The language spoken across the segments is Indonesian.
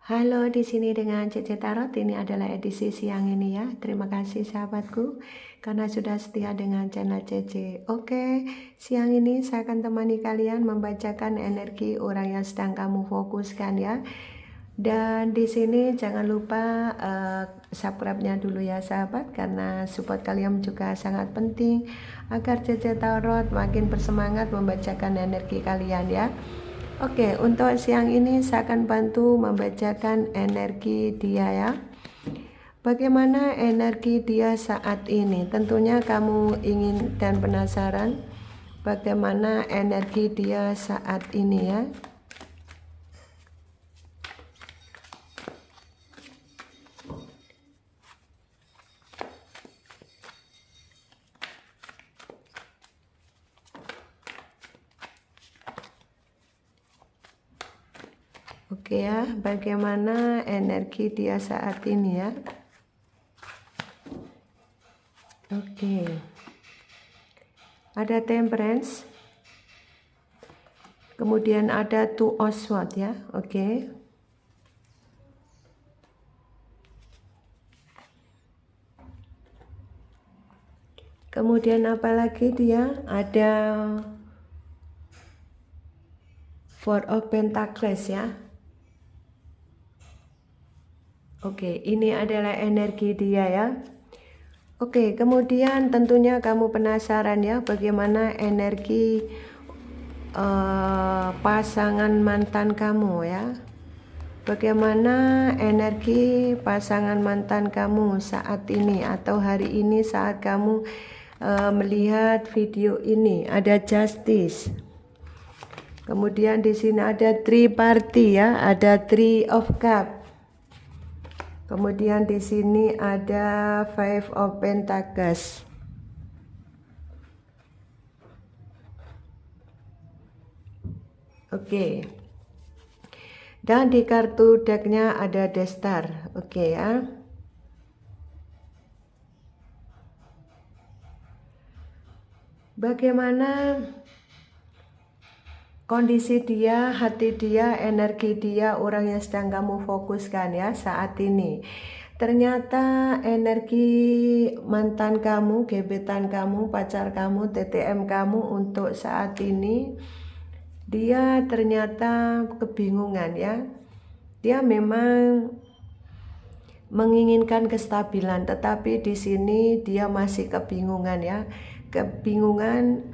Halo, di sini dengan Cece Tarot. Ini adalah edisi siang ini ya. Terima kasih sahabatku karena sudah setia dengan channel Cece. Oke, siang ini saya akan temani kalian membacakan energi orang yang sedang kamu fokuskan ya. Dan di sini jangan lupa subscribe-nya dulu ya sahabat, karena support kalian juga sangat penting agar Cece Tarot makin bersemangat membacakan energi kalian ya. Oke, untuk siang ini saya akan bantu membacakan energi dia ya. Bagaimana energi dia saat ini? Tentunya kamu ingin dan penasaran bagaimana energi dia saat ini ya. Oke ya, bagaimana energi dia saat ini ya. Oke, ada Temperance, kemudian ada Two of Swords ya. Oke, kemudian apa lagi dia? Ada Four of Pentacles ya. Oke, ini adalah energi dia ya. Oke, kemudian tentunya kamu penasaran ya bagaimana energi pasangan mantan kamu ya. Bagaimana energi pasangan mantan kamu saat ini atau hari ini saat kamu melihat video ini. Ada Justice. Kemudian di sini ada Three Party ya, ada Three of Cups. Kemudian di sini ada Five of Pentacles. Oke. Dan di kartu decknya ada The Star. Oke ya. Bagaimana kondisi dia, hati dia, energi dia, orang yang sedang kamu fokuskan ya saat ini. Ternyata energi mantan kamu, gebetan kamu, pacar kamu, TTM kamu untuk saat ini, dia ternyata kebingungan ya. Dia memang menginginkan kestabilan, tetapi di sini dia masih kebingungan ya. Kebingungan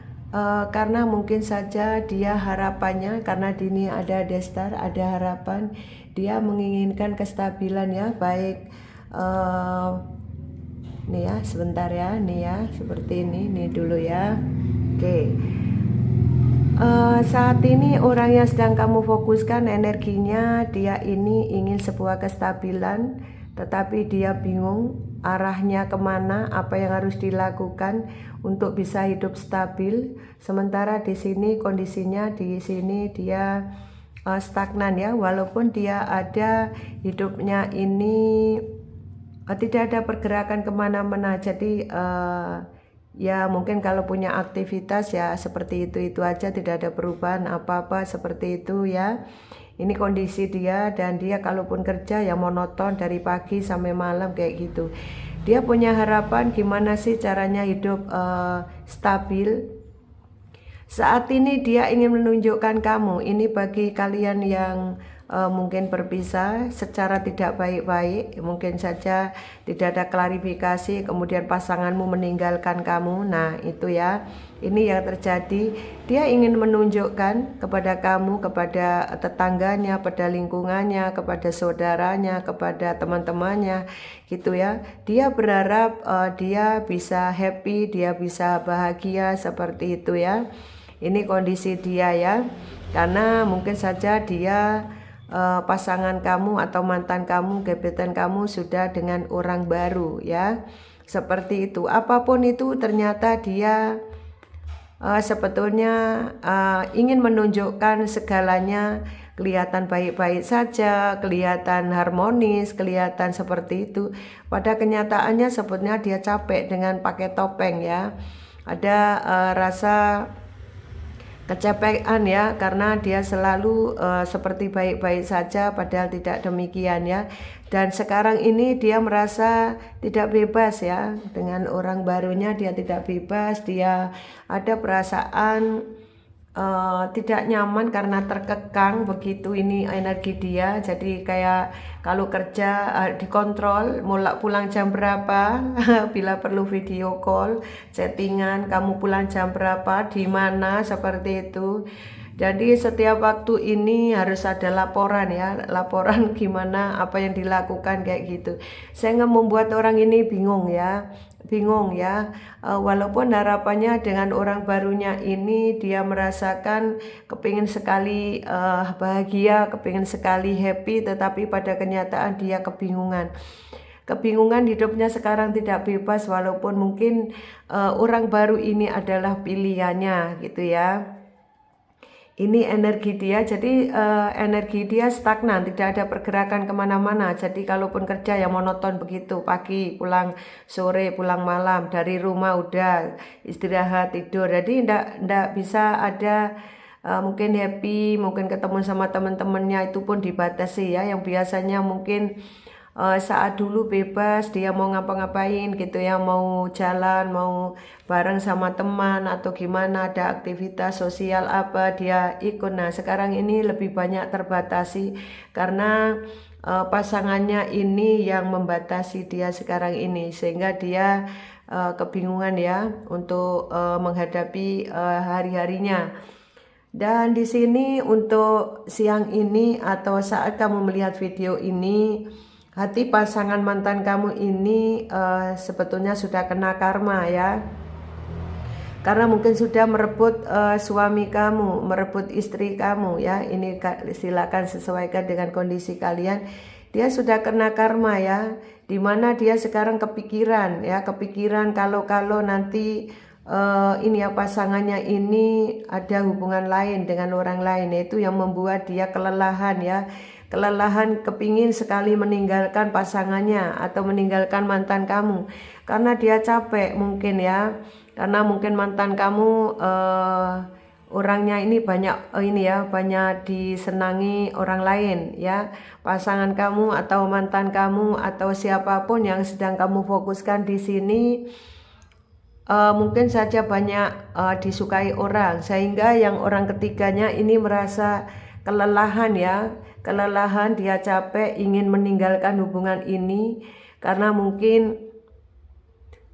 karena mungkin saja dia harapannya, karena di sini ada The Star, ada harapan, dia menginginkan kestabilan ya, baik nih ya, sebentar ya, nih ya, seperti ini dulu ya. Oke. Saat ini orang yang sedang kamu fokuskan energinya, dia ini ingin sebuah kestabilan, tetapi dia bingung arahnya kemana, apa yang harus dilakukan untuk bisa hidup stabil. Sementara di sini kondisinya, di sini dia stagnan ya, walaupun dia ada hidupnya ini tidak ada pergerakan kemana-mana. Jadi ya mungkin kalau punya aktivitas ya seperti itu aja, tidak ada perubahan apa-apa seperti itu ya. Ini kondisi dia, dan dia kalaupun kerja ya monoton dari pagi sampai malam kayak gitu. Dia punya harapan gimana sih caranya hidup stabil. Saat ini dia ingin menunjukkan kamu, ini bagi kalian yang mungkin berpisah secara tidak baik-baik, mungkin saja tidak ada klarifikasi, kemudian pasanganmu meninggalkan kamu. Nah itu ya, ini yang terjadi. Dia ingin menunjukkan kepada kamu, kepada tetangganya, pada lingkungannya, kepada saudaranya, kepada teman-temannya gitu ya. Dia berharap dia bisa happy, dia bisa bahagia seperti itu ya. Ini kondisi dia ya, karena mungkin saja dia pasangan kamu atau mantan kamu, gebetan kamu sudah dengan orang baru ya, seperti itu. Apapun itu ternyata dia sebetulnya ingin menunjukkan segalanya kelihatan baik-baik saja, kelihatan harmonis, kelihatan seperti itu. Pada kenyataannya sebetulnya dia capek dengan pakai topeng ya. Ada rasa kecapean ya, karena dia selalu seperti baik-baik saja padahal tidak demikian ya. Dan sekarang ini dia merasa tidak bebas ya, dengan orang barunya dia tidak bebas, dia ada perasaan tidak nyaman karena terkekang begitu ini energi dia. Jadi kayak kalau kerja dikontrol mulai pulang jam berapa, bila perlu video call, chattingan, kamu pulang jam berapa, di mana, seperti itu. Jadi setiap waktu ini harus ada laporan ya, laporan gimana apa yang dilakukan kayak gitu. Sehingga membuat orang ini bingung ya, walaupun harapannya dengan orang barunya ini dia merasakan kepingin sekali bahagia, kepingin sekali happy, tetapi pada kenyataan dia kebingungan hidupnya sekarang tidak bebas, walaupun mungkin orang baru ini adalah pilihannya gitu ya. Ini energi dia, jadi energi dia stagnan, tidak ada pergerakan kemana-mana. Jadi kalaupun kerja ya monoton begitu, pagi pulang sore, pulang malam, dari rumah udah istirahat tidur. Jadi ndak bisa ada mungkin happy, mungkin ketemu sama teman-temannya itu pun dibatasi ya. Yang biasanya mungkin saat dulu bebas dia mau ngapa-ngapain gitu ya, mau jalan, mau bareng sama teman atau gimana, ada aktivitas sosial apa dia ikut. Nah sekarang ini lebih banyak terbatasi karena pasangannya ini yang membatasi dia sekarang ini, sehingga dia kebingungan ya untuk menghadapi hari-harinya. Dan di sini untuk siang ini atau saat kamu melihat video ini, hati pasangan mantan kamu ini sebetulnya sudah kena karma ya. Karena mungkin sudah merebut suami kamu, merebut istri kamu ya. Ini silakan sesuaikan dengan kondisi kalian. Dia sudah kena karma ya, dimana dia sekarang kepikiran ya, kalau nanti ini ya pasangannya ini ada hubungan lain dengan orang lain, itu yang membuat dia kelelahan ya. Kelelahan, kepingin sekali meninggalkan pasangannya atau meninggalkan mantan kamu karena dia capek mungkin ya, karena mungkin mantan kamu orangnya ini banyak banyak disenangi orang lain ya. Pasangan kamu atau mantan kamu atau siapapun yang sedang kamu fokuskan di sini mungkin saja banyak disukai orang, sehingga yang orang ketiganya ini merasa kelelahan ya. Kelelahan, dia capek, ingin meninggalkan hubungan ini karena mungkin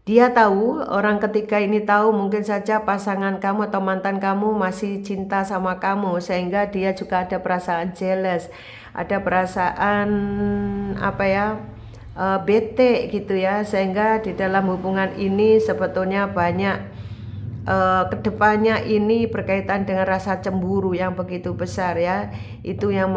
dia tahu, orang ketiga ini tahu mungkin saja pasangan kamu atau mantan kamu masih cinta sama kamu, sehingga dia juga ada perasaan jealous, ada perasaan bete gitu ya. Sehingga di dalam hubungan ini sebetulnya banyak kedepannya ini berkaitan dengan rasa cemburu yang begitu besar ya. Itu yang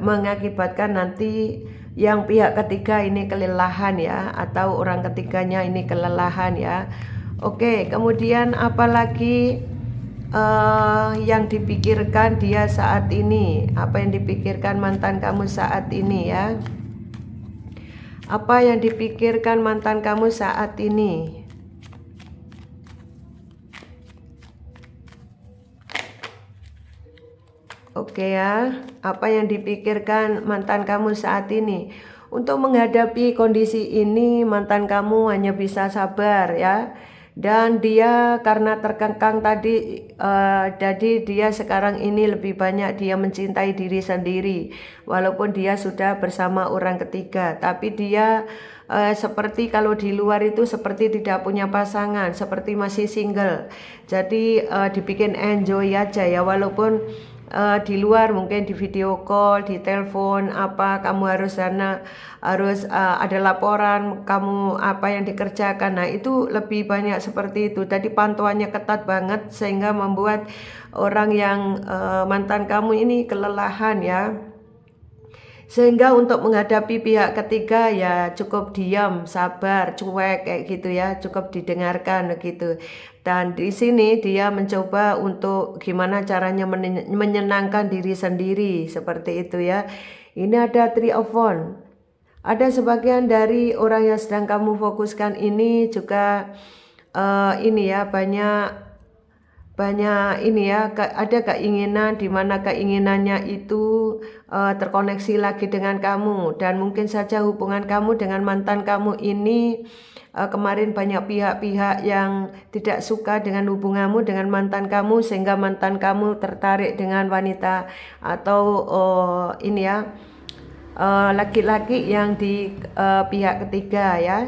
mengakibatkan nanti yang pihak ketiga ini kelelahan ya, atau orang ketiganya ini kelelahan ya. Oke, kemudian apalagi yang dipikirkan dia saat ini, apa yang dipikirkan mantan kamu saat ini ya, apa yang dipikirkan mantan kamu saat ini. Oke ya, apa yang dipikirkan mantan kamu saat ini? Untuk menghadapi kondisi ini, mantan kamu hanya bisa sabar ya. Dan dia karena terkekang tadi, jadi dia sekarang ini lebih banyak dia mencintai diri sendiri. Walaupun dia sudah bersama orang ketiga, tapi dia seperti kalau di luar itu seperti tidak punya pasangan, seperti masih single. Jadi dibikin enjoy aja ya, walaupun di luar mungkin di video call, di telepon apa, kamu harus ada laporan kamu apa yang dikerjakan. Nah itu lebih banyak seperti itu. Jadi pantauannya ketat banget, sehingga membuat orang yang mantan kamu ini kelelahan ya. Sehingga untuk menghadapi pihak ketiga ya cukup diam, sabar, cuek kayak gitu ya, cukup didengarkan gitu. Dan di sini dia mencoba untuk gimana caranya menyenangkan diri sendiri, seperti itu ya. Ini ada Three of Wands. Ada sebagian dari orang yang sedang kamu fokuskan ini juga ini ya, banyak banyak ini ya, ada keinginan di mana keinginannya itu terkoneksi lagi dengan kamu, dan mungkin saja hubungan kamu dengan mantan kamu ini kemarin banyak pihak-pihak yang tidak suka dengan hubunganmu dengan mantan kamu, sehingga mantan kamu tertarik dengan wanita atau ini ya, laki-laki yang di pihak ketiga ya.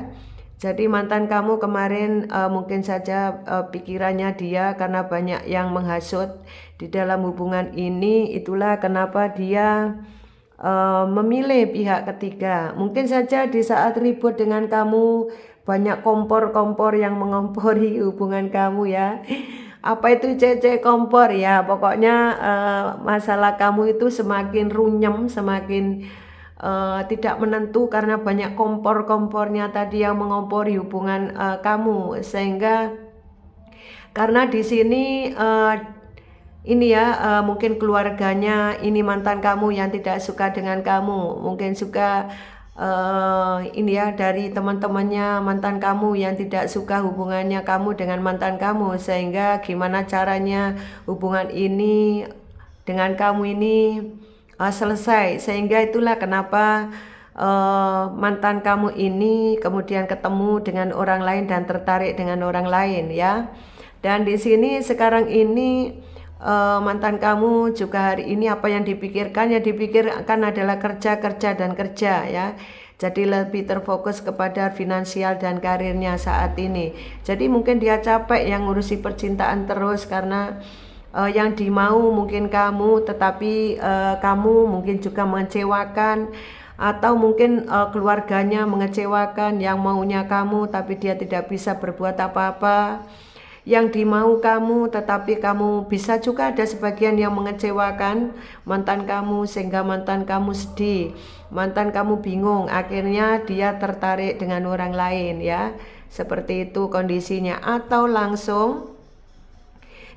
Jadi mantan kamu kemarin mungkin saja pikirannya dia karena banyak yang menghasut di dalam hubungan ini, itulah kenapa dia memilih pihak ketiga. Mungkin saja di saat ribut dengan kamu banyak kompor-kompor yang mengompori hubungan kamu ya. Apa itu cece kompor ya? Pokoknya masalah kamu itu semakin runyem, semakin tidak menentu karena banyak kompor-kompornya tadi yang mengompori hubungan kamu, sehingga karena di sini ini ya, mungkin keluarganya ini mantan kamu yang tidak suka dengan kamu, mungkin suka ini ya, dari teman-temannya mantan kamu yang tidak suka hubungannya kamu dengan mantan kamu, sehingga gimana caranya hubungan ini dengan kamu ini selesai, sehingga itulah kenapa mantan kamu ini kemudian ketemu dengan orang lain dan tertarik dengan orang lain ya. Dan di sini sekarang ini mantan kamu juga hari ini apa yang dipikirkan, yang dipikirkan adalah kerja dan kerja ya. Jadi lebih terfokus kepada finansial dan karirnya saat ini. Jadi mungkin dia capek yang ngurusi percintaan terus karena yang dimau mungkin kamu, tetapi kamu mungkin juga mengecewakan, atau mungkin keluarganya mengecewakan, yang maunya kamu tapi dia tidak bisa berbuat apa-apa. Yang dimau kamu tetapi kamu bisa juga ada sebagian yang mengecewakan mantan kamu, sehingga mantan kamu sedih, mantan kamu bingung, akhirnya dia tertarik dengan orang lain ya. Seperti itu kondisinya. Atau langsung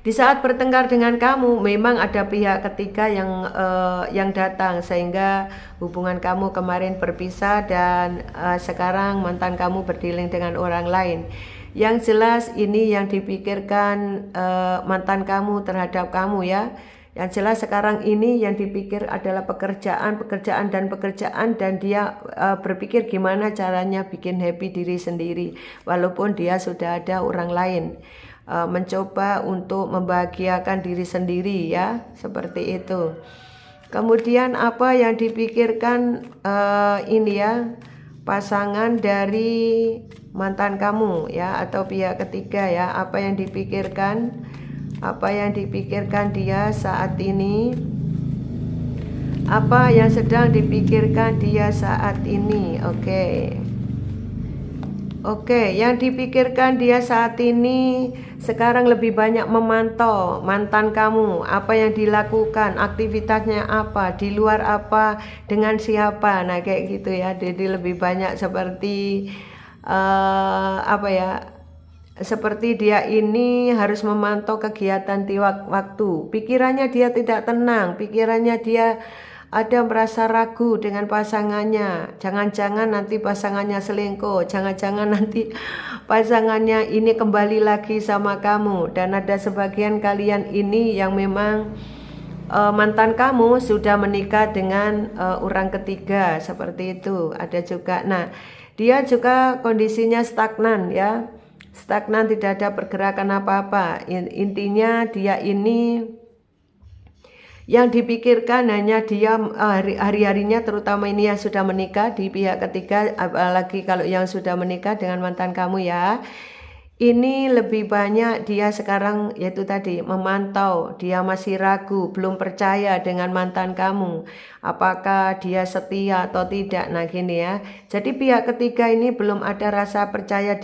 di saat bertengkar dengan kamu memang ada pihak ketiga yang datang, sehingga hubungan kamu kemarin berpisah dan sekarang mantan kamu berdealing dengan orang lain. Yang jelas ini yang dipikirkan mantan kamu terhadap kamu ya. Yang jelas sekarang ini yang dipikir adalah pekerjaan, dan dia berpikir gimana caranya bikin happy diri sendiri walaupun dia sudah ada orang lain. Mencoba untuk membahagiakan diri sendiri ya, seperti itu. Kemudian apa yang dipikirkan ini ya, pasangan dari mantan kamu ya, atau pihak ketiga ya, apa yang dipikirkan dia saat ini, apa yang sedang dipikirkan dia saat ini. Oke, yang dipikirkan dia saat ini sekarang lebih banyak memantau mantan kamu, apa yang dilakukan, aktivitasnya apa, di luar apa, dengan siapa. Nah kayak gitu ya. Jadi lebih banyak seperti apa ya, seperti dia ini harus memantau kegiatan tiap waktu. Pikirannya dia tidak tenang, pikirannya dia ada merasa ragu dengan pasangannya. Jangan-jangan nanti pasangannya selingkuh, jangan-jangan nanti pasangannya ini kembali lagi sama kamu. Dan ada sebagian kalian ini yang memang mantan kamu sudah menikah dengan orang ketiga, seperti itu. Ada juga. Nah, dia juga kondisinya stagnan ya. Stagnan, tidak ada pergerakan apa-apa. Intinya dia ini yang dipikirkan hanya dia hari-harinya, terutama ini yang sudah menikah di pihak ketiga, apalagi kalau yang sudah menikah dengan mantan kamu ya. Ini lebih banyak dia sekarang yaitu tadi memantau, dia masih ragu, belum percaya dengan mantan kamu, apakah dia setia atau tidak. Nah gini ya, jadi pihak ketiga ini belum ada rasa percaya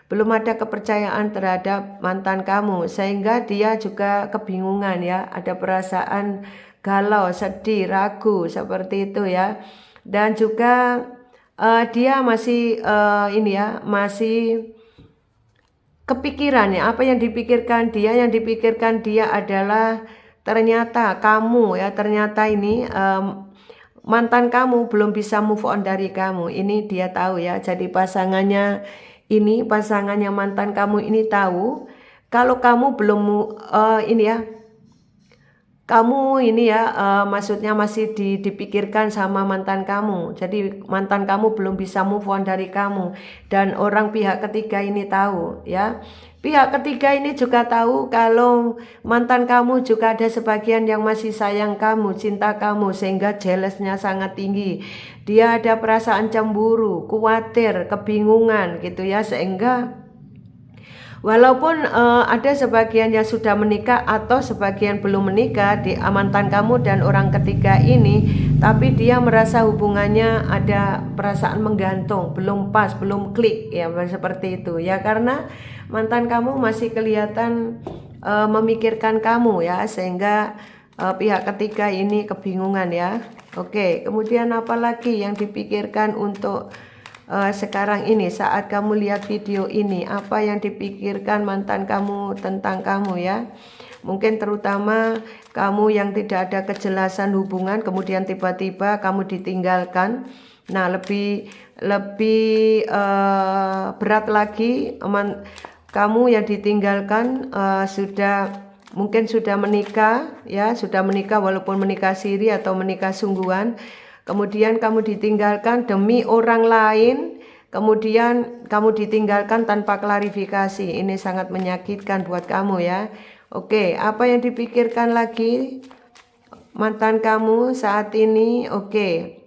belum ada kepercayaan terhadap mantan kamu, sehingga dia juga kebingungan ya, ada perasaan galau, sedih, ragu, seperti itu ya. Dan juga dia masih ini ya, masih kepikiran ya, apa yang dipikirkan dia adalah ternyata kamu ya, ternyata ini mantan kamu belum bisa move on dari kamu. Ini dia tahu ya. Jadi pasangannya mantan kamu ini tahu kalau kamu belum ini ya, kamu ini ya maksudnya masih dipikirkan sama mantan kamu. Jadi mantan kamu belum bisa move on dari kamu, dan orang pihak ketiga ini tahu ya. Pihak ketiga ini juga tahu kalau mantan kamu juga ada sebagian yang masih sayang kamu, cinta kamu, sehingga jealousnya sangat tinggi. Dia ada perasaan cemburu, khawatir, kebingungan gitu ya, sehingga walaupun ada sebagian yang sudah menikah atau sebagian belum menikah di mantan kamu dan orang ketiga ini, tapi dia merasa hubungannya ada perasaan menggantung, belum pas, belum klik ya, seperti itu ya, karena mantan kamu masih kelihatan memikirkan kamu ya, sehingga pihak ketiga ini kebingungan ya. Oke, kemudian apa lagi yang dipikirkan untuk sekarang ini saat kamu lihat video ini? Apa yang dipikirkan mantan kamu tentang kamu ya? Mungkin terutama kamu yang tidak ada kejelasan hubungan, kemudian tiba-tiba kamu ditinggalkan. Nah, lebih berat lagi, kamu yang ditinggalkan mungkin sudah menikah ya, sudah menikah walaupun menikah siri atau menikah sungguhan. Kemudian kamu ditinggalkan demi orang lain, kemudian kamu ditinggalkan tanpa klarifikasi. Ini sangat menyakitkan buat kamu ya. Oke, apa yang dipikirkan lagi mantan kamu saat ini? Oke,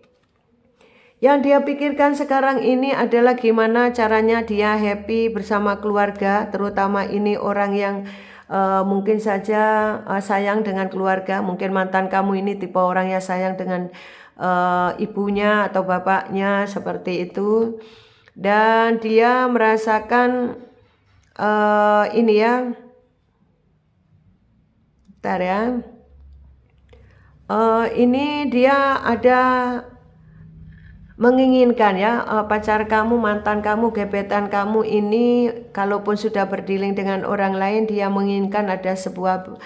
yang dia pikirkan sekarang ini adalah gimana caranya dia happy bersama keluarga, terutama ini orang yang mungkin saja sayang dengan keluarga. Mungkin mantan kamu ini tipe orang yang sayang dengan ibunya atau bapaknya, seperti itu. Dan dia merasakan ini ya, bentar ya, ini dia ada menginginkan ya, pacar kamu, mantan kamu, gebetan kamu ini kalaupun sudah berdealing dengan orang lain, dia menginginkan ada sebuah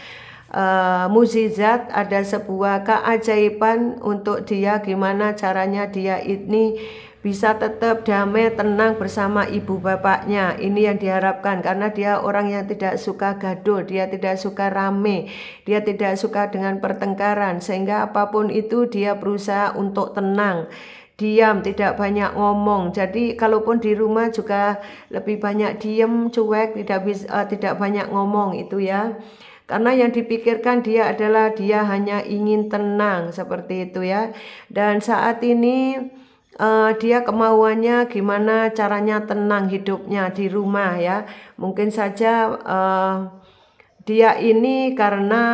mukjizat, ada sebuah keajaiban untuk dia, gimana caranya dia ini bisa tetap damai, tenang bersama ibu bapaknya. Ini yang diharapkan, karena dia orang yang tidak suka gaduh, dia tidak suka rame, dia tidak suka dengan pertengkaran, sehingga apapun itu dia berusaha untuk tenang, diam, tidak banyak ngomong. Jadi kalaupun di rumah juga lebih banyak diam, cuek, tidak banyak ngomong itu ya. Karena yang dipikirkan dia adalah dia hanya ingin tenang, seperti itu ya. Dan saat ini dia kemauannya gimana caranya tenang hidupnya di rumah ya. Mungkin saja dia ini karena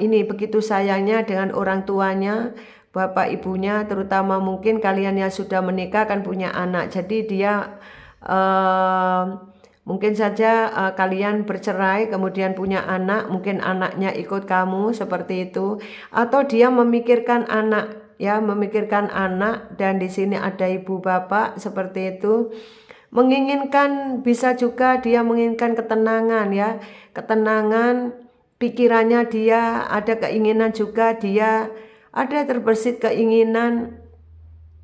ini begitu sayangnya dengan orang tuanya, bapak ibunya, terutama mungkin kalian yang sudah menikah kan punya anak. Jadi dia mungkin saja kalian bercerai kemudian punya anak, mungkin anaknya ikut kamu, seperti itu. Atau dia memikirkan anak ya, memikirkan anak, dan di sini ada ibu bapak, seperti itu. Menginginkan, bisa juga dia menginginkan ketenangan ya, ketenangan pikirannya, dia ada keinginan juga, dia ada terbersit keinginan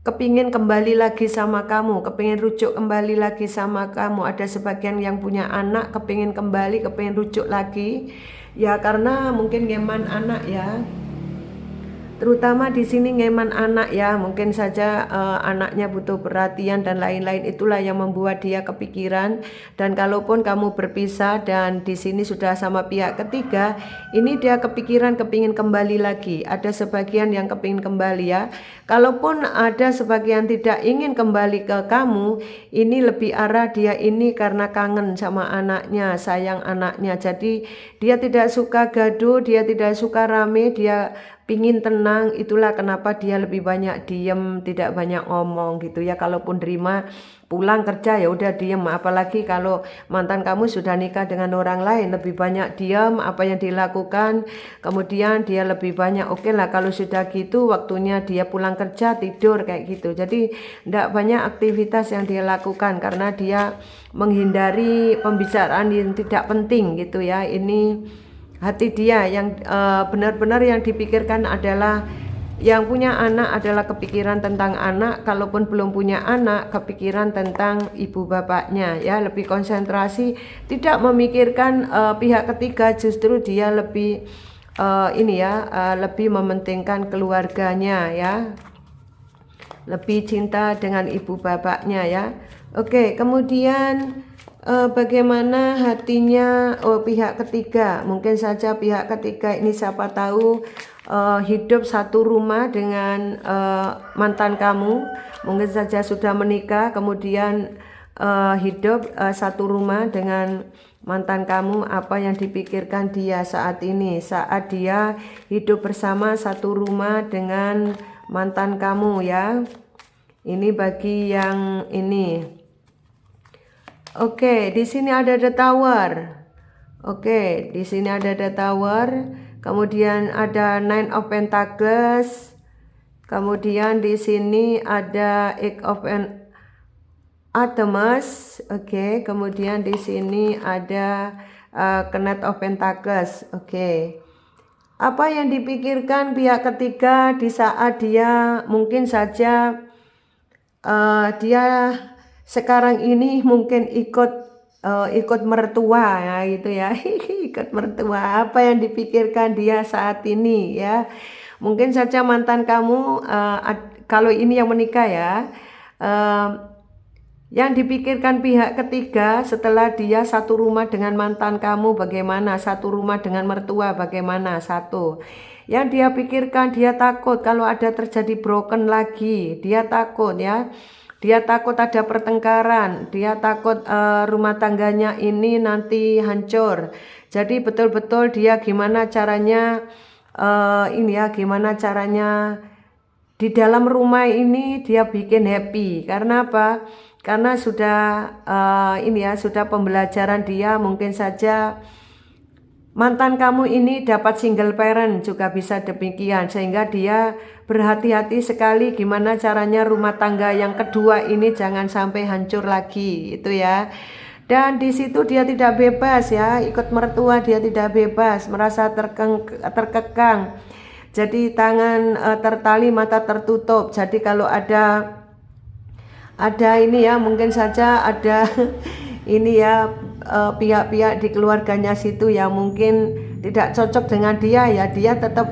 kepingin kembali lagi sama kamu, kepingin rujuk kembali lagi sama kamu. Ada sebagian yang punya anak kepingin kembali, kepingin rujuk lagi ya, karena mungkin ngeman anak ya, terutama di sini ngeman anak ya. Mungkin saja anaknya butuh perhatian dan lain-lain, itulah yang membuat dia kepikiran. Dan kalaupun kamu berpisah dan di sini sudah sama pihak ketiga, ini dia kepikiran, kepingin kembali lagi. Ada sebagian yang kepingin kembali ya. Kalaupun ada sebagian tidak ingin kembali ke kamu, ini lebih arah dia ini karena kangen sama anaknya, sayang anaknya. Jadi dia tidak suka gaduh, dia tidak suka rame, dia pingin tenang. Itulah kenapa dia lebih banyak diem, tidak banyak ngomong gitu ya. Kalaupun terima pulang kerja ya udah diem. Apalagi kalau mantan kamu sudah nikah dengan orang lain, lebih banyak diem apa yang dilakukan. Kemudian dia lebih banyak oke lah kalau sudah gitu waktunya dia pulang kerja, tidur kayak gitu. Jadi tidak banyak aktivitas yang dia lakukan karena dia menghindari pembicaraan yang tidak penting gitu ya. Ini hati dia yang benar-benar yang dipikirkan adalah Yang punya anak adalah kepikiran tentang anak, kalaupun belum punya anak kepikiran tentang ibu bapaknya ya, lebih konsentrasi, tidak memikirkan pihak ketiga, justru dia lebih lebih mementingkan keluarganya ya, lebih cinta dengan ibu bapaknya ya. Oke, kemudian bagaimana hatinya pihak ketiga? Mungkin saja pihak ketiga ini siapa tahu hidup satu rumah dengan mantan kamu, mungkin saja sudah menikah kemudian hidup satu rumah dengan mantan kamu. Apa yang dipikirkan dia saat ini, saat dia hidup bersama satu rumah dengan mantan kamu ya. Ini bagi yang ini. Oke, di sini ada the tower. Oke, di sini ada the tower. Kemudian ada Nine of Pentacles. Kemudian di sini ada Eight of Artemis. Oke, kemudian di sini ada Knight of Pentacles. Oke. Apa yang dipikirkan pihak ketiga di saat dia mungkin saja dia sekarang ini mungkin ikut mertua ya gitu ya. Ikut mertua. Apa yang dipikirkan dia saat ini ya? Mungkin saja mantan kamu kalau ini yang menikah ya, yang dipikirkan pihak ketiga setelah dia satu rumah dengan mantan kamu bagaimana, satu rumah dengan mertua bagaimana, satu. Yang dia pikirkan, dia takut kalau ada terjadi broken lagi, dia takut ya. Dia takut ada pertengkaran, dia takut rumah tangganya ini nanti hancur. Jadi betul-betul dia gimana caranya gimana caranya di dalam rumah ini dia bikin happy. Karena apa? Karena sudah sudah pembelajaran dia, mungkin saja mantan kamu ini dapat single parent juga bisa demikian, sehingga dia berhati-hati sekali gimana caranya rumah tangga yang kedua ini jangan sampai hancur lagi itu ya. Dan di situ dia tidak bebas ya, ikut mertua dia tidak bebas, merasa terkekang. Jadi tangan tertali, mata tertutup. Jadi kalau ada ini ya, mungkin saja ada ini ya pihak-pihak di keluarganya situ yang mungkin tidak cocok dengan dia ya, dia tetap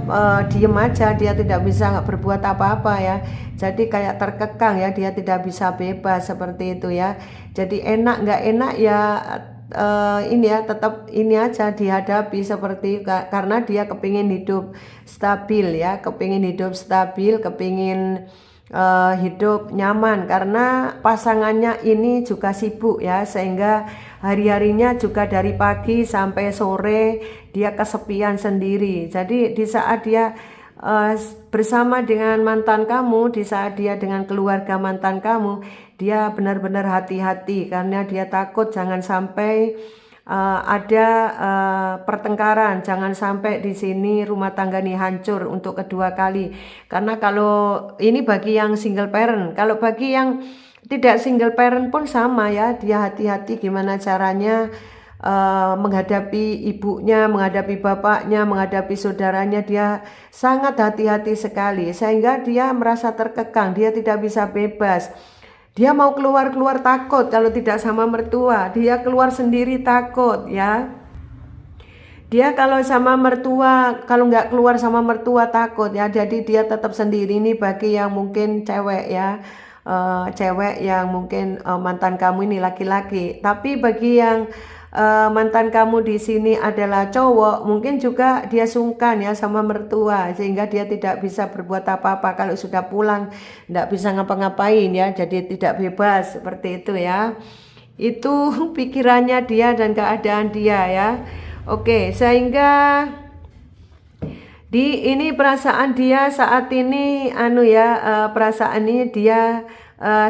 diem aja, dia tidak bisa berbuat apa-apa ya. Jadi kayak terkekang ya, dia tidak bisa bebas seperti itu ya. Jadi enak nggak enak ya tetap ini aja dihadapi seperti karena dia kepingin hidup stabil ya, kepingin hidup stabil, kepingin hidup nyaman karena pasangannya ini juga sibuk ya, sehingga hari-harinya juga dari pagi sampai sore dia kesepian sendiri. Jadi di saat dia bersama dengan mantan kamu, di saat dia dengan keluarga mantan kamu, dia benar-benar hati-hati karena dia takut jangan sampai ada pertengkaran, jangan sampai di sini rumah tangga ini hancur untuk kedua kali. Karena kalau ini bagi yang single parent, kalau bagi yang tidak single parent pun sama ya, dia hati-hati gimana caranya menghadapi ibunya, menghadapi bapaknya, menghadapi saudaranya, dia sangat hati-hati sekali sehingga dia merasa terkekang, dia tidak bisa bebas. Dia mau keluar takut kalau tidak sama mertua, dia keluar sendiri takut ya. Dia kalau sama mertua, kalau nggak keluar sama mertua takut ya, jadi dia tetap sendiri. Ini bagi yang mungkin cewek ya, cewek yang mungkin mantan kamu ini laki-laki. Tapi bagi yang mantan kamu di sini adalah cowok, mungkin juga dia sungkan ya sama mertua sehingga dia tidak bisa berbuat apa-apa kalau sudah pulang, tidak bisa ngapa-ngapain ya, jadi tidak bebas seperti itu ya. Itu pikirannya dia dan keadaan dia ya. Oke, sehingga ini perasaan dia saat ini perasaan ini dia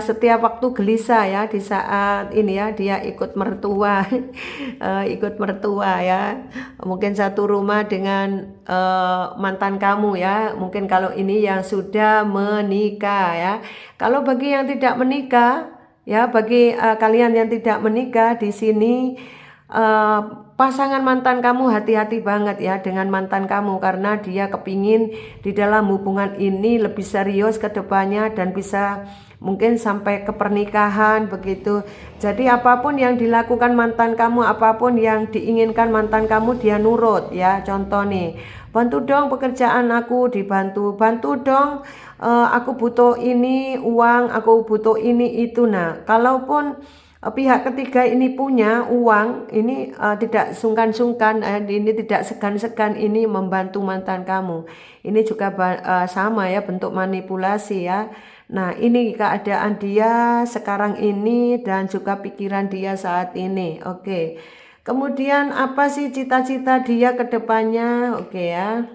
setiap waktu gelisah ya, di saat ini ya dia ikut mertua ikut mertua ya, mungkin satu rumah dengan mantan kamu ya. Mungkin kalau ini yang sudah menikah ya. Kalau bagi yang tidak menikah ya, bagi kalian yang tidak menikah di sini pasangan mantan kamu hati-hati banget ya dengan mantan kamu, karena dia kepingin di dalam hubungan ini lebih serius ke depannya dan bisa mungkin sampai ke pernikahan begitu. Jadi apapun yang dilakukan mantan kamu, apapun yang diinginkan mantan kamu, dia nurut ya. Contoh nih, bantu dong pekerjaan aku, dibantu, bantu dong aku butuh ini uang, aku butuh ini itu. Nah, kalaupun pihak ketiga ini punya uang, ini tidak sungkan-sungkan, ini tidak segan-segan ini membantu mantan kamu. Ini juga sama ya, bentuk manipulasi ya. Nah, ini keadaan dia sekarang ini dan juga pikiran dia saat ini. Oke. Kemudian apa sih cita-cita dia ke depannya? Oke ya.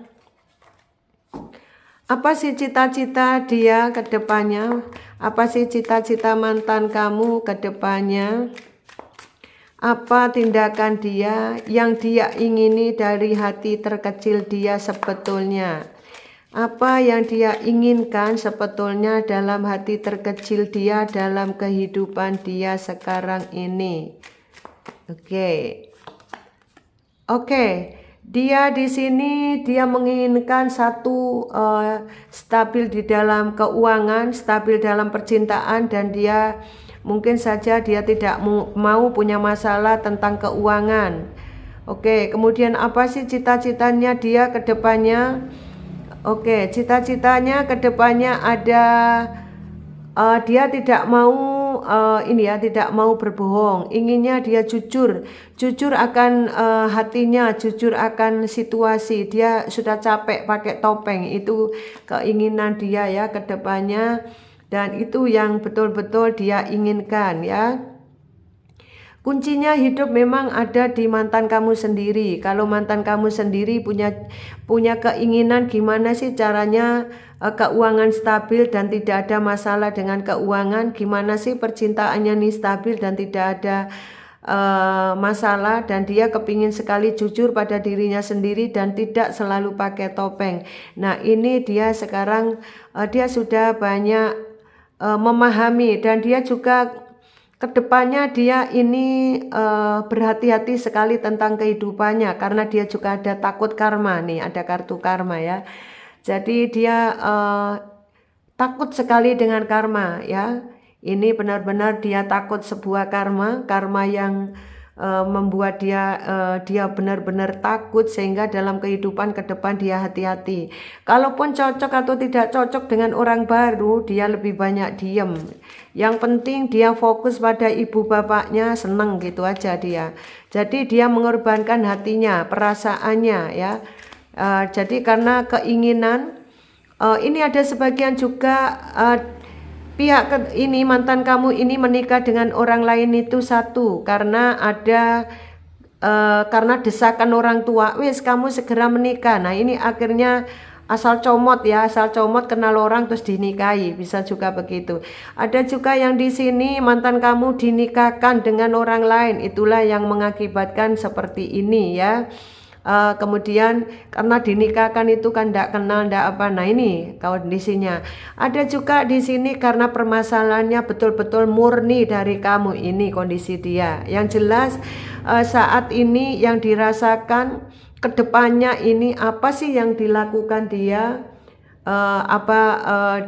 Apa sih cita-cita dia ke depannya? Apa sih cita-cita mantan kamu ke depannya? Apa tindakan dia yang dia ingini dari hati terkecil dia sebetulnya? Apa yang dia inginkan sebetulnya dalam hati terkecil dia dalam kehidupan dia sekarang ini? Oke. Dia di sini dia menginginkan satu stabil di dalam keuangan, stabil dalam percintaan, dan dia mungkin saja dia tidak mau punya masalah tentang keuangan. Oke, kemudian apa sih cita-citanya dia ke depannya? Oke, cita-citanya ke depannya ada dia tidak mau tidak mau berbohong, inginnya dia jujur akan hatinya, jujur akan situasi. Dia sudah capek pakai topeng, itu keinginan dia ya ke depannya, dan itu yang betul-betul dia inginkan ya. Kuncinya hidup memang ada di mantan kamu sendiri. Kalau mantan kamu sendiri punya keinginan gimana sih caranya keuangan stabil dan tidak ada masalah dengan keuangan, gimana sih percintaannya nih stabil dan tidak ada masalah, dan dia kepingin sekali jujur pada dirinya sendiri dan tidak selalu pakai topeng. Nah, ini dia sekarang dia sudah banyak memahami, dan dia juga kedepannya dia ini berhati-hati sekali tentang kehidupannya, karena dia juga ada takut karma nih, ada kartu karma ya. Jadi dia takut sekali dengan karma ya. Ini benar-benar dia takut sebuah karma yang membuat dia benar-benar takut, sehingga dalam kehidupan ke depan dia hati-hati. Kalaupun cocok atau tidak cocok dengan orang baru, dia lebih banyak diem. Yang penting dia fokus pada ibu bapaknya, seneng gitu aja dia. Jadi dia mengorbankan hatinya, perasaannya ya. Jadi karena keinginan ini ada sebagian juga pihak ini mantan kamu ini menikah dengan orang lain itu satu karena ada karena desakan orang tua, wis kamu segera menikah. Nah, ini akhirnya asal comot kenal orang terus dinikahi, bisa juga begitu. Ada juga yang di sini mantan kamu dinikahkan dengan orang lain, itulah yang mengakibatkan seperti ini ya. Kemudian karena dinikahkan itu kan tidak kenal tidak apa. Nah, ini kondisinya. Ada juga di sini karena permasalahannya betul-betul murni dari kamu, ini kondisi dia. Yang jelas saat ini yang dirasakan kedepannya ini apa sih yang dilakukan dia,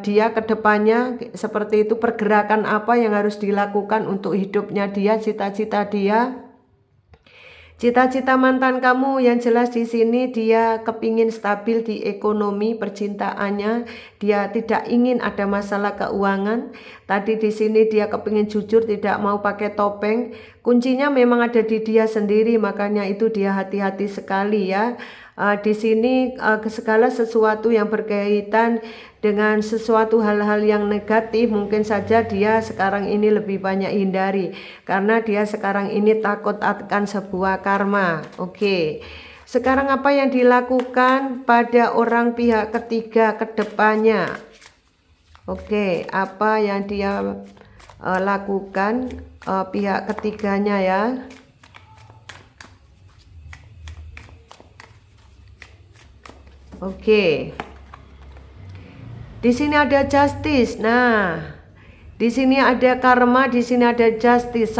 dia kedepannya seperti itu, pergerakan apa yang harus dilakukan untuk hidupnya dia, cita-cita dia. Cita-cita mantan kamu yang jelas di sini dia kepingin stabil di ekonomi percintaannya, dia tidak ingin ada masalah keuangan. Tadi di sini dia kepingin jujur, tidak mau pakai topeng. Kuncinya memang ada di dia sendiri, makanya itu dia hati-hati sekali ya. Di sini segala sesuatu yang berkaitan dengan sesuatu hal-hal yang negatif mungkin saja dia sekarang ini lebih banyak hindari, karena dia sekarang ini takut akan sebuah karma. Oke. Sekarang apa yang dilakukan pada orang pihak ketiga ke depannya? Oke, apa yang dia lakukan pihak ketiganya ya? Oke. Di sini ada justice. Nah, Di sini ada karma, di sini ada justice,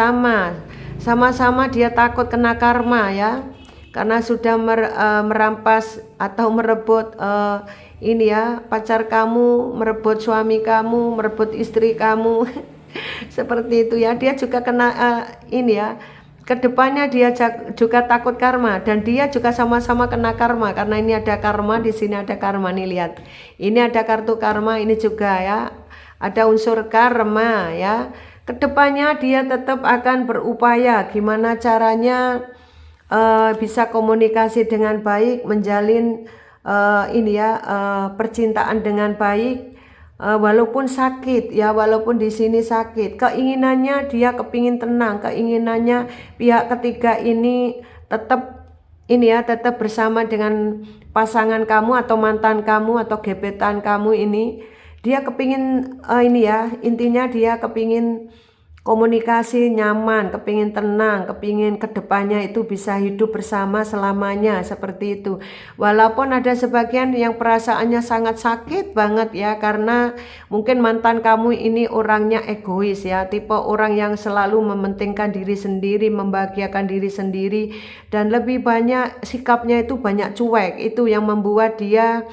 sama-sama dia takut kena karma ya, karena sudah merampas atau merebut ini ya, pacar kamu, merebut suami kamu, merebut istri kamu. Seperti itu ya, dia juga kena ini ya, kedepannya dia juga takut karma, dan dia juga sama-sama kena karma, karena ini ada karma, di sini ada karma nih, lihat ini ada kartu karma, ini juga ya ada unsur karma ya. Kedepannya dia tetap akan berupaya gimana caranya bisa komunikasi dengan baik, menjalin ini ya percintaan dengan baik. Walaupun sakit ya, walaupun di sini sakit, keinginannya dia kepingin tenang, keinginannya pihak ketiga ini tetap ini ya, tetap bersama dengan pasangan kamu atau mantan kamu atau gebetan kamu ini. Dia kepingin ini ya, intinya dia kepingin komunikasi nyaman, kepingin tenang, kepingin kedepannya itu bisa hidup bersama selamanya, seperti itu. Walaupun ada sebagian yang perasaannya sangat sakit banget ya, karena mungkin mantan kamu ini orangnya egois ya, tipe orang yang selalu mementingkan diri sendiri, membahagiakan diri sendiri, dan lebih banyak sikapnya itu banyak cuek. Itu yang membuat dia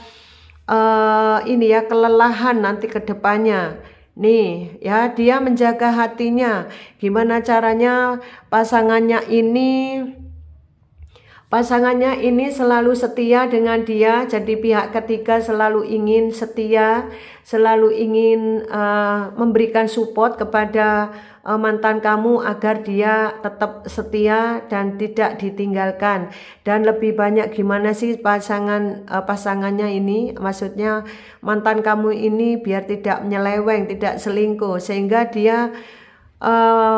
ini ya kelelahan nanti ke depannya. Nih ya, dia menjaga hatinya. Gimana caranya pasangannya ini selalu setia dengan dia. Jadi pihak ketiga selalu ingin setia, selalu ingin memberikan support kepada mantan kamu agar dia tetap setia dan tidak ditinggalkan. Dan lebih banyak gimana sih pasangannya ini, maksudnya mantan kamu ini biar tidak menyeleweng, tidak selingkuh, sehingga dia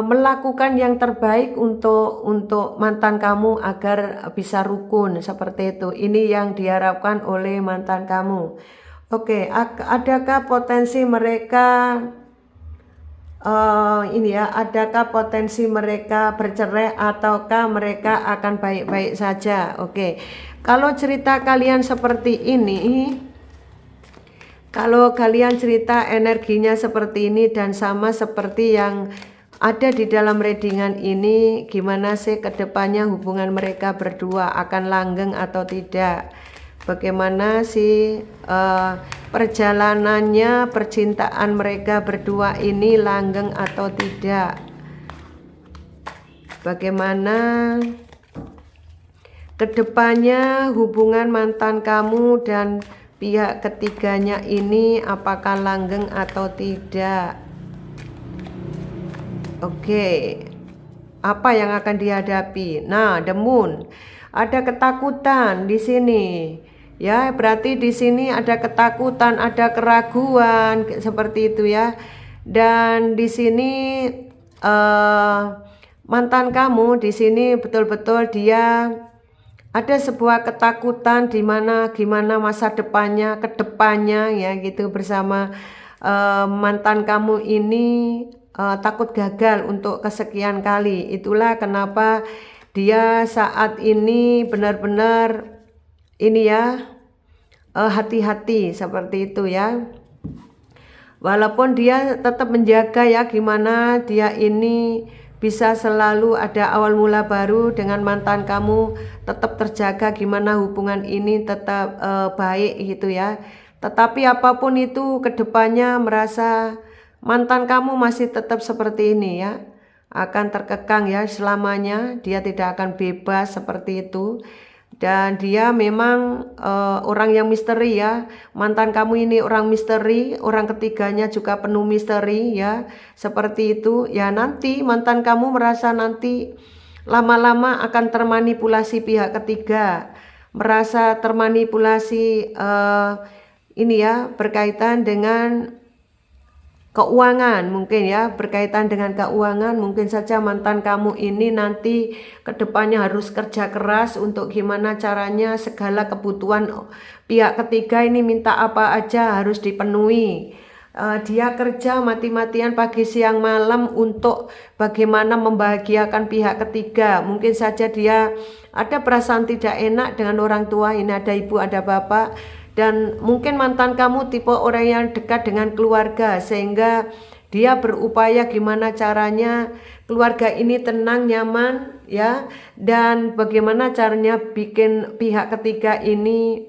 melakukan yang terbaik untuk mantan kamu agar bisa rukun, seperti itu. Ini yang diharapkan oleh mantan kamu. Oke, adakah potensi mereka ini ya, adakah potensi mereka bercerai ataukah mereka akan baik-baik saja? Oke, kalau cerita kalian seperti ini, kalau kalian cerita energinya seperti ini dan sama seperti yang ada di dalam readingan ini, gimana sih kedepannya hubungan mereka berdua, akan langgeng atau tidak? Bagaimana sih perjalanannya, percintaan mereka berdua ini langgeng atau tidak? Bagaimana kedepannya hubungan mantan kamu dan pihak ketiganya ini, apakah langgeng atau tidak? Oke, apa yang akan dihadapi? Nah, the moon, ada ketakutan di sini. Ya, berarti di sini ada ketakutan, ada keraguan, seperti itu ya. Dan di sini mantan kamu di sini betul-betul dia ada sebuah ketakutan di mana gimana masa depannya, kedepannya ya gitu, bersama mantan kamu ini takut gagal untuk kesekian kali. Itulah kenapa dia saat ini benar-benar ini ya hati-hati, seperti itu ya. Walaupun dia tetap menjaga ya, gimana dia ini bisa selalu ada awal mula baru dengan mantan kamu, tetap terjaga, gimana hubungan ini tetap baik gitu ya. Tetapi apapun itu kedepannya merasa mantan kamu masih tetap seperti ini ya, akan terkekang ya selamanya, dia tidak akan bebas, seperti itu. Dan dia memang orang yang misteri ya, mantan kamu ini orang misteri, orang ketiganya juga penuh misteri ya, seperti itu ya. Nanti mantan kamu merasa nanti lama-lama akan termanipulasi pihak ketiga, merasa termanipulasi ini ya, berkaitan dengan keuangan mungkin ya, berkaitan dengan keuangan. Mungkin saja mantan kamu ini nanti kedepannya harus kerja keras untuk gimana caranya segala kebutuhan pihak ketiga ini, minta apa aja harus dipenuhi. Dia kerja mati-matian pagi siang malam untuk bagaimana membahagiakan pihak ketiga. Mungkin saja dia ada perasaan tidak enak dengan orang tua, ini ada ibu ada bapak. Dan mungkin mantan kamu tipe orang yang dekat dengan keluarga, sehingga Dia berupaya gimana caranya keluarga ini tenang, nyaman ya, dan bagaimana caranya bikin pihak ketiga ini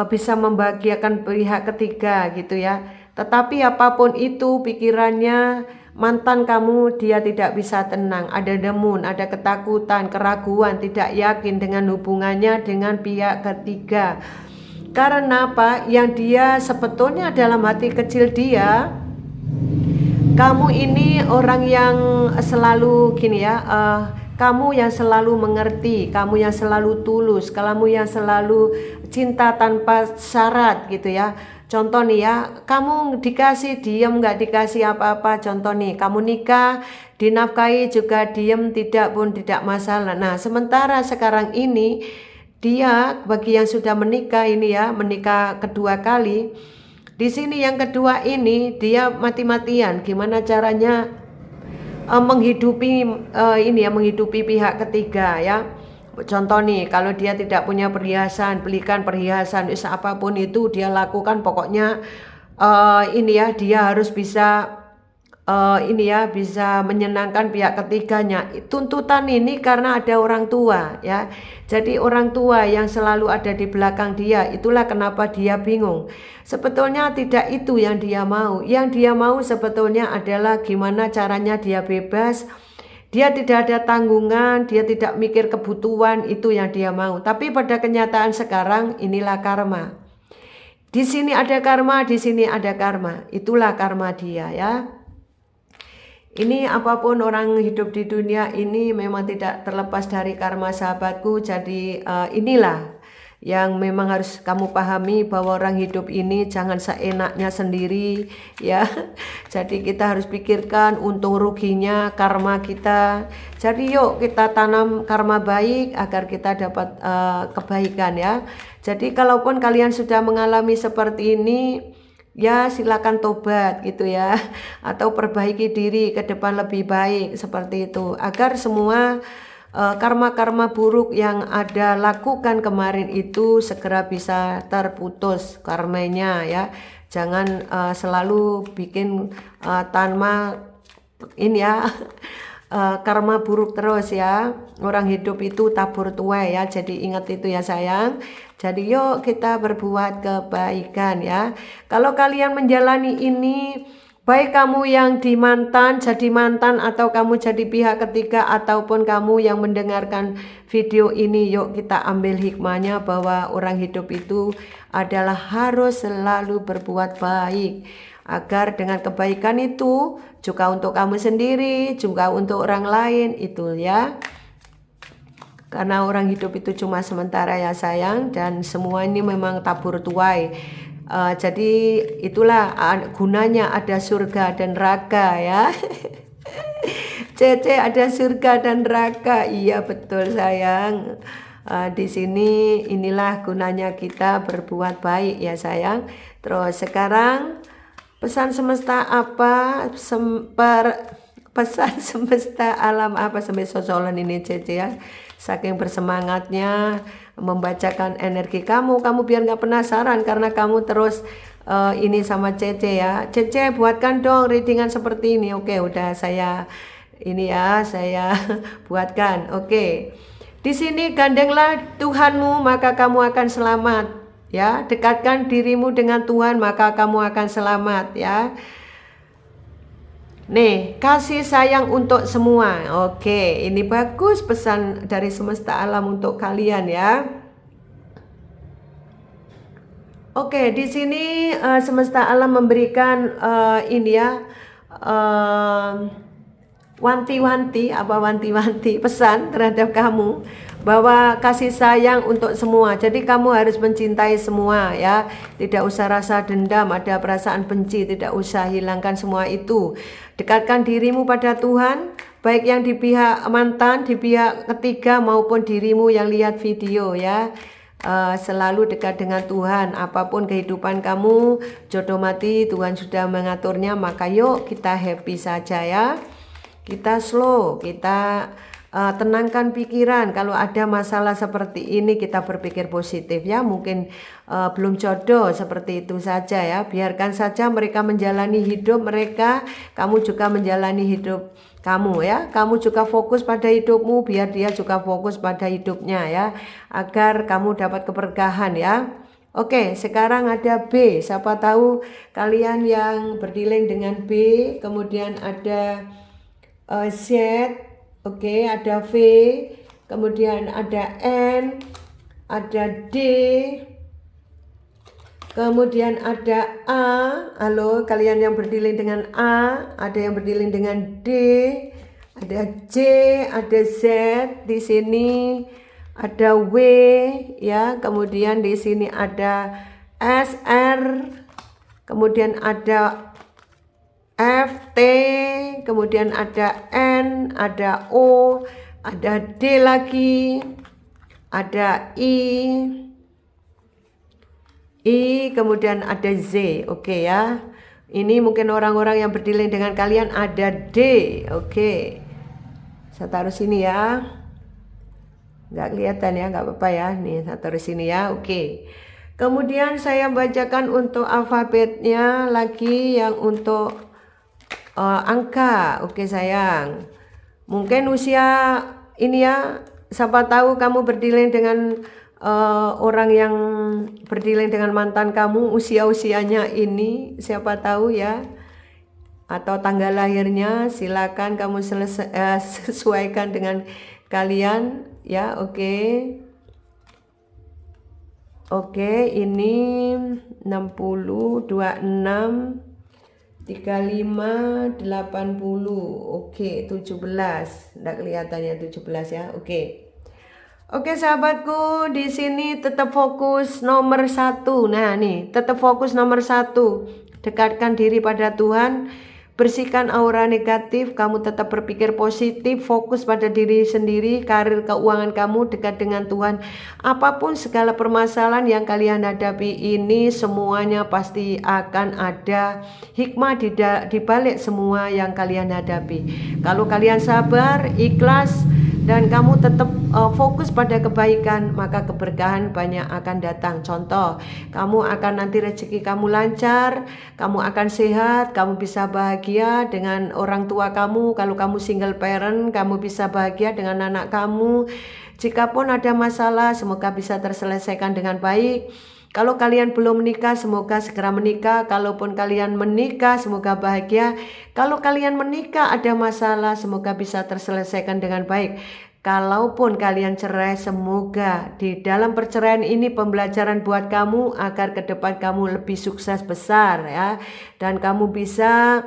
bisa membahagiakan pihak ketiga gitu ya. Tetapi apapun itu pikirannya mantan kamu, dia tidak bisa tenang, ada demun, ada ketakutan, keraguan, tidak yakin dengan hubungannya dengan pihak ketiga. Karena apa? Yang dia sebetulnya dalam hati kecil dia, kamu ini orang yang selalu gini ya, kamu yang selalu mengerti, kamu yang selalu tulus, kamu yang selalu cinta tanpa syarat gitu ya. Contoh nih ya, kamu dikasih diem, nggak dikasih apa-apa. Contoh nih, kamu nikah, dinafkahi juga diem, tidak pun tidak masalah. Nah, sementara sekarang ini dia bagi yang sudah menikah ini ya, menikah kedua kali. Di sini yang kedua ini dia mati-matian gimana caranya menghidupi ini ya, menghidupi pihak ketiga ya. Contoh nih, kalau dia tidak punya perhiasan, belikan perhiasan, apapun itu dia lakukan, pokoknya ini ya, dia harus bisa ini ya, bisa menyenangkan pihak ketiganya. Tuntutan ini karena ada orang tua ya. Jadi orang tua yang selalu ada di belakang dia, itulah kenapa dia bingung. Sebetulnya tidak itu yang dia mau. Yang dia mau sebetulnya adalah gimana caranya dia bebas. Dia tidak ada tanggungan, dia tidak mikir kebutuhan, itu yang dia mau. Tapi pada kenyataan sekarang inilah karma. Di sini ada karma, di sini ada karma. Itulah karma dia ya. Ini apapun orang hidup di dunia ini memang tidak terlepas dari karma sahabatku. Jadi inilah yang memang harus kamu pahami, bahwa orang hidup ini jangan seenaknya sendiri ya. Jadi kita harus pikirkan untung ruginya karma kita. Jadi yuk kita tanam karma baik agar kita dapat kebaikan ya. Jadi kalaupun kalian sudah mengalami seperti ini, ya silakan tobat gitu ya, atau perbaiki diri ke depan lebih baik seperti itu, agar semua karma-karma buruk yang ada lakukan kemarin itu segera bisa terputus karmanya ya. Jangan selalu bikin tanpa ini ya karma buruk terus ya. Orang hidup itu tabur tuai ya, jadi ingat itu ya sayang. Jadi yuk kita berbuat kebaikan ya. Kalau kalian menjalani ini, baik kamu yang di mantan jadi mantan, atau kamu jadi pihak ketiga, ataupun kamu yang mendengarkan video ini, yuk kita ambil hikmahnya bahwa orang hidup itu adalah harus selalu berbuat baik, agar dengan kebaikan itu juga untuk kamu sendiri, juga untuk orang lain itu ya. Karena orang hidup itu cuma sementara ya sayang, dan semua ini memang tabur tuai. Jadi itulah gunanya ada surga dan neraka ya. Cece, ada surga dan neraka, iya betul sayang. Di sini inilah gunanya kita berbuat baik ya sayang. Terus sekarang pesan semesta apa? Pesan semesta alam apa sampai sosolan ini Cece ya. Saking bersemangatnya membacakan energi kamu biar nggak penasaran, karena kamu terus ini sama Cece ya. Cece buatkan dong readingan seperti ini. Oke, udah saya ini ya, saya buatkan. Oke. Di sini gandenglah Tuhanmu maka kamu akan selamat ya. Dekatkan dirimu dengan Tuhan maka kamu akan selamat ya. Nih, kasih sayang untuk semua. Oke, ini bagus pesan dari semesta alam untuk kalian ya. Oke, di sini semesta alam memberikan ini ya, wanti-wanti pesan terhadap kamu, bahwa kasih sayang untuk semua. Jadi kamu harus mencintai semua ya. Tidak usah rasa dendam, ada perasaan benci, tidak usah hilangkan semua itu. Dekatkan dirimu pada Tuhan, baik yang di pihak mantan, di pihak ketiga, maupun dirimu yang lihat video ya. Selalu dekat dengan Tuhan. Apapun kehidupan kamu, jodoh mati Tuhan sudah mengaturnya. Maka yuk kita happy saja ya. Kita slow, kita tenangkan pikiran. Kalau ada masalah seperti ini kita berpikir positif ya. Mungkin belum jodoh, seperti itu saja ya. Biarkan saja mereka menjalani hidup mereka, kamu juga menjalani hidup kamu ya. Kamu juga fokus pada hidupmu, biar dia juga fokus pada hidupnya ya, agar kamu dapat keberkahan ya. Oke, sekarang ada B. Siapa tahu kalian yang berdealing dengan B, kemudian ada Z, oke, ada V, kemudian ada N, ada D, kemudian ada A. Halo, kalian yang berdealing dengan A, ada yang berdealing dengan D, ada J, ada Z di sini. Ada W ya, kemudian di sini ada SR, kemudian ada FT, kemudian ada N, ada O, ada D lagi, ada I, kemudian ada Z. Oke ya. Ini mungkin orang-orang yang berdealing dengan kalian ada D. Oke. Saya taruh sini ya. Nggak kelihatan ya, nggak apa-apa ya. Nih saya taruh sini ya. Oke. Kemudian saya bacakan untuk alfabetnya lagi, yang untuk angka. Oke sayang. Mungkin usia ini ya, siapa tahu kamu berdealing dengan orang yang berdealing dengan mantan kamu, usianya ini siapa tahu ya, atau tanggal lahirnya. Silakan kamu sesuaikan dengan kalian ya. Oke, ini 60, 26, 35, 80. Oke, 17. Nggak kelihatannya 17 ya. Oke sahabatku, di sini tetap fokus nomor 1. Nah nih, tetap fokus nomor 1. Dekatkan diri pada Tuhan. Bersihkan aura negatif, kamu tetap berpikir positif, fokus pada diri sendiri, karir, keuangan kamu dekat dengan Tuhan. Apapun segala permasalahan yang kalian hadapi ini, semuanya pasti akan ada hikmah di balik semua yang kalian hadapi. Kalau kalian sabar, ikhlas, dan kamu tetap fokus pada kebaikan, maka keberkahan banyak akan datang. Contoh, kamu akan nanti rezeki kamu lancar, kamu akan sehat, kamu bisa bahagia dengan orang tua kamu. Kalau kamu single parent, kamu bisa bahagia dengan anak kamu. Jikapun ada masalah, semoga bisa terselesaikan dengan baik. Kalau kalian belum menikah, semoga segera menikah. Kalaupun kalian menikah, semoga bahagia. Kalau kalian menikah ada masalah, semoga bisa terselesaikan dengan baik. Kalaupun kalian cerai, semoga di dalam perceraian ini pembelajaran buat kamu agar ke depan kamu lebih sukses besar ya. Dan kamu bisa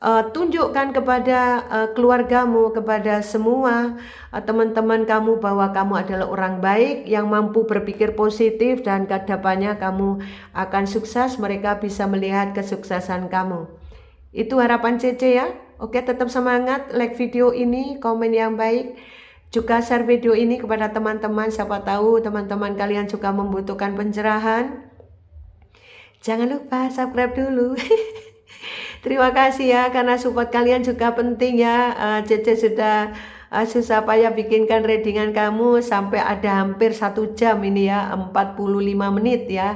tunjukkan kepada keluargamu, kepada semua teman-teman kamu, bahwa kamu adalah orang baik yang mampu berpikir positif, dan ke depannya kamu akan sukses. Mereka bisa melihat kesuksesan kamu. Itu harapan Cece ya. Oke, tetap semangat, like video ini, komen yang baik, juga share video ini kepada teman-teman. Siapa tahu teman-teman kalian juga membutuhkan pencerahan. Jangan lupa subscribe dulu. Terima kasih ya, karena support kalian juga penting ya. Cece sudah susah payah bikinkan readingan kamu sampai ada hampir 1 jam ini ya, 45 menit ya.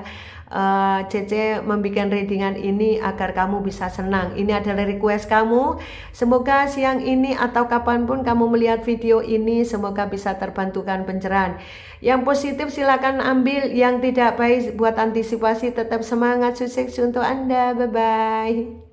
Cece membuat readingan ini agar kamu bisa senang. Ini adalah request kamu. Semoga siang ini atau kapanpun kamu melihat video ini, semoga bisa terbantukan pencerahan. Yang positif silakan ambil, yang tidak baik buat antisipasi. Tetap semangat, sukses untuk Anda. Bye bye.